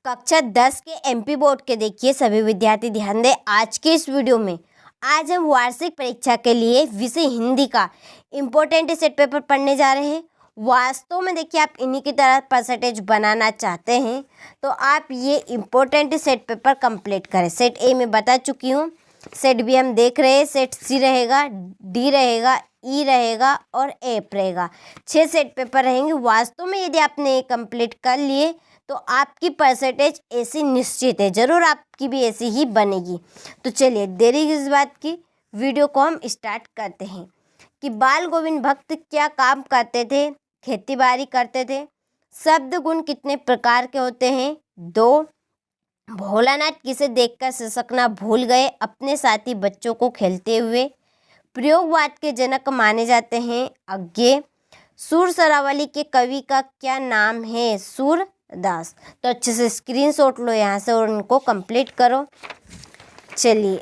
कक्षा 10 के MP board के देखिए सभी विद्यार्थी ध्यान दें। आज के इस वीडियो में आज हम वार्षिक परीक्षा के लिए विषय हिंदी का इम्पोर्टेंट सेट पेपर पढ़ने जा रहे हैं। वास्तव में देखिए आप इन्हीं की तरह परसेंटेज बनाना चाहते हैं तो आप ये इम्पोर्टेंट सेट पेपर कंप्लीट करें। सेट ए में बता चुकी हूँ, सेट बी हम देख रहे हैं, सेट सी रहेगा, डी रहेगा, ई रहेगा और एफ रहेगा। 6 सेट पेपर रहेंगे। वास्तव में यदि आपने कंप्लीट कर लिए तो आपकी परसेंटेज ऐसी निश्चित है, ज़रूर आपकी भी ऐसी ही बनेगी। तो चलिए देरी किस बात की, वीडियो को हम स्टार्ट करते हैं। कि बाल गोविंद भक्त क्या काम करते थे? खेती बाड़ी करते थे। शब्द गुण कितने प्रकार के होते हैं? 2। भोलानाथ किसे देखकर सिसकना भूल गए अपने साथी बच्चों को खेलते हुए? प्रयोगवाद के जनक माने जाते हैं अज्ञे। सुर सरावली के कवि का क्या नाम है? सूरदास। तो अच्छे से स्क्रीनशॉट लो यहाँ से और उनको कंप्लीट करो। चलिए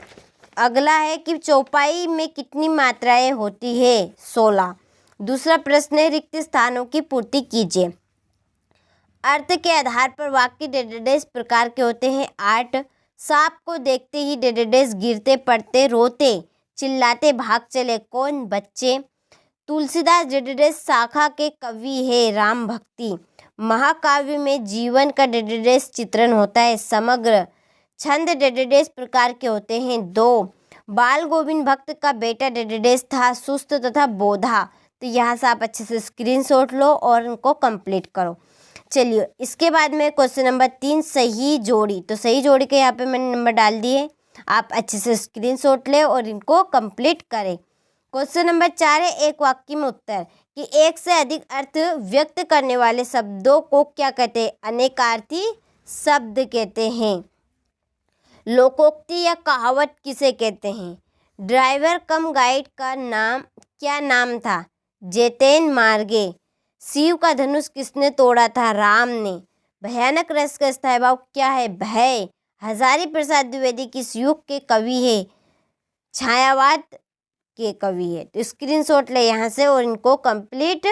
अगला है कि चौपाई में कितनी मात्राएं होती है? 16। दूसरा प्रश्न है रिक्त स्थानों की पूर्ति कीजिए। अर्थ के आधार पर वाक्य डेडेडेस प्रकार के होते हैं? 8। सांप को देखते ही डेडेडेस गिरते पड़ते रोते चिल्लाते भाग चले कौन? बच्चे। तुलसीदास डेडेडेस शाखा के कवि है? राम भक्ति। महाकाव्य में जीवन का डेडेडेस चित्रण होता है? समग्र। छंद डेडेडेस प्रकार के होते हैं? 2। बाल गोविंद भक्त का बेटा डेडेडेस था? सुस्त तथा बोधा। तो यहाँ से आप अच्छे से स्क्रीनशॉट लो और उनको कंप्लीट करो। चलिए इसके बाद में क्वेश्चन नंबर 3 सही जोड़ी। तो सही जोड़ी के यहाँ पे मैंने नंबर डाल दिए, आप अच्छे से स्क्रीनशॉट लें और इनको कंप्लीट करें। क्वेश्चन नंबर 4 है एक वाक्य में उत्तर कि एक से अधिक अर्थ व्यक्त करने वाले शब्दों को क्या कहते हैं? अनेकार्थी शब्द कहते हैं। लोकोक्ति या कहावत किसे कहते हैं? ड्राइवर कम गाइड का नाम क्या नाम था? जैतैन मार्गे। शिव का धनुष किसने तोड़ा था? राम ने। भयानक रस का स्थायी भाव क्या है? भय। हजारी प्रसाद द्विवेदी किस युग के कवि है? छायावाद के कवि है। तो स्क्रीनशॉट ले यहाँ से और इनको कंप्लीट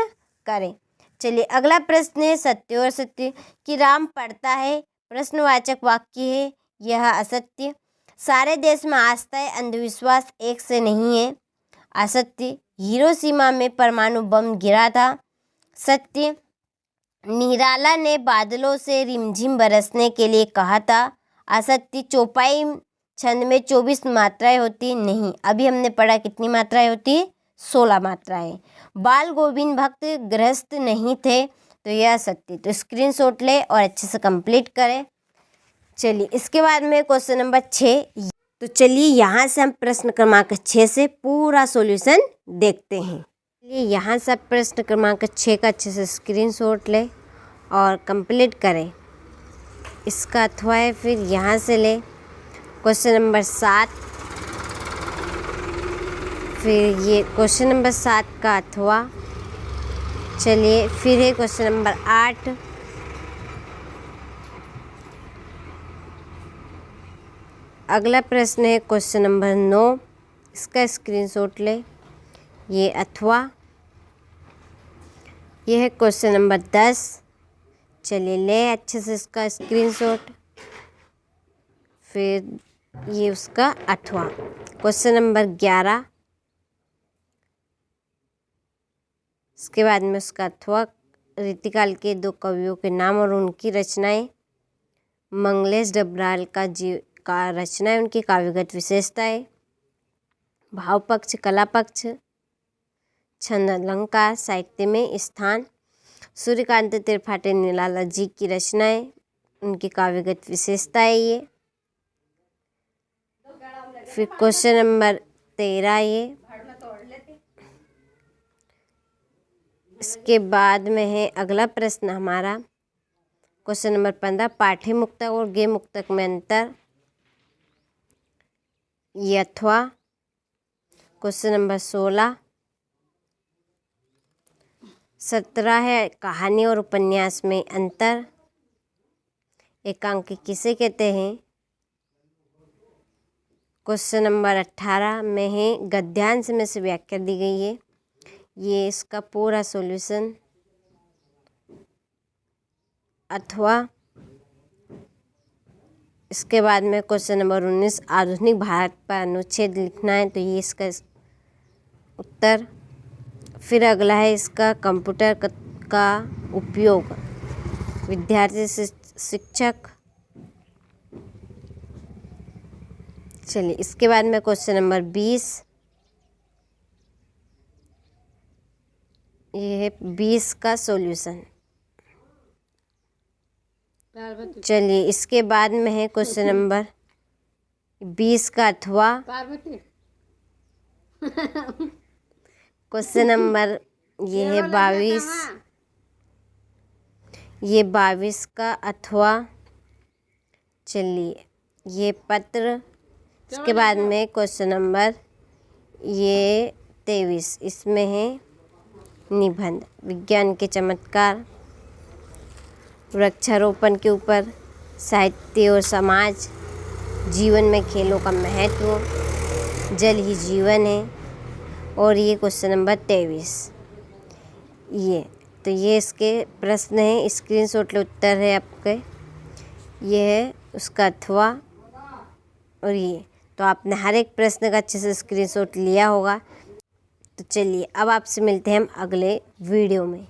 करें। चलिए अगला प्रश्न है सत्य और सत्य कि राम पढ़ता है, प्रश्नवाचक वाक्य है, यह असत्य। सारे देश में आस्था है, अंधविश्वास एक से नहीं है, असत्य। हिरोशिमा में परमाणु बम गिरा था, सत्य। निराला ने बादलों से रिमझिम बरसने के लिए कहा था, असत्य। चौपाई छंद में 24 मात्राएं होती नहीं, अभी हमने पढ़ा कितनी मात्राएं होती? 16 मात्राएं। बाल गोविंद भक्त गृहस्थ नहीं थे, तो यह सत्य। तो स्क्रीनशॉट ले और अच्छे से कंप्लीट करें। चलिए इसके बाद में क्वेश्चन नंबर 6। तो चलिए यहाँ से हम प्रश्न क्रमांक 6 से पूरा सॉल्यूशन देखते हैं। चलिए यहाँ से आप प्रश्न क्रमांक 6 का अच्छे से स्क्रीनशॉट ले और कंप्लीट करें। इसका अथवा है फिर यहाँ से ले क्वेश्चन नंबर 7, फिर ये क्वेश्चन नंबर 7 का अथवा। चलिए फिर है क्वेश्चन नंबर 8, अगला प्रश्न है क्वेश्चन नंबर 9, इसका स्क्रीनशॉट ले, ये अथवा। ये है क्वेश्चन नंबर 10, चलिए ले अच्छे से इसका स्क्रीनशॉट, फिर ये उसका अथवा। क्वेश्चन नंबर 11, इसके बाद में उसका अथवा। रीतिकाल के 2 कवियों के नाम और उनकी रचनाएं। मंगलेश डबराल का रचना है, उनकी काव्यगत विशेषताएं। भाव पक्ष, कला पक्ष, छंद अलंकार, साहित्य में स्थान। सूर्यकांत त्रिपाठी निराला जी की रचनाएं, उनकी काव्यगत विशेषताएं ये। फिर क्वेश्चन नंबर 13 ये। इसके बाद में है अगला प्रश्न हमारा क्वेश्चन नंबर 15 पाठ्य मुक्तक और गद्य मुक्तक में अंतर, ये अथवा। क्वेश्चन नंबर 16, 17 है कहानी और उपन्यास में अंतर, एकांकी किसे कहते हैं? क्वेश्चन नंबर 18 में है गद्यांश में से व्याख्या दी गई है, ये इसका पूरा सॉल्यूशन। अथवा इसके बाद में क्वेश्चन नंबर 19 आधुनिक भारत पर अनुच्छेद लिखना है, तो ये इसका उत्तर। फिर अगला है इसका कंप्यूटर का उपयोग विद्यार्थी से शिक्षक। चलिए इसके बाद में क्वेश्चन नंबर 20, ये है 20 का सॉल्यूशन। चलिए इसके बाद में है क्वेश्चन नंबर 20 का अथवा। क्वेश्चन नंबर ये है 22, ये 22 का अथवा। चलिए ये पत्र। इसके बाद में क्वेश्चन नंबर ये 23, इसमें है निबंध विज्ञान के चमत्कार, वृक्षारोपण के ऊपर, साहित्य और समाज, जीवन में खेलों का महत्व, जल ही जीवन है। और ये क्वेश्चन नंबर 23, ये इसके प्रश्न हैं, स्क्रीनशॉट ले उत्तर है आपके। ये है उसका अथवा और ये तो आपने हर एक प्रश्न का अच्छे से स्क्रीनशॉट लिया होगा। तो चलिए अब आपसे मिलते हैं हम अगले वीडियो में।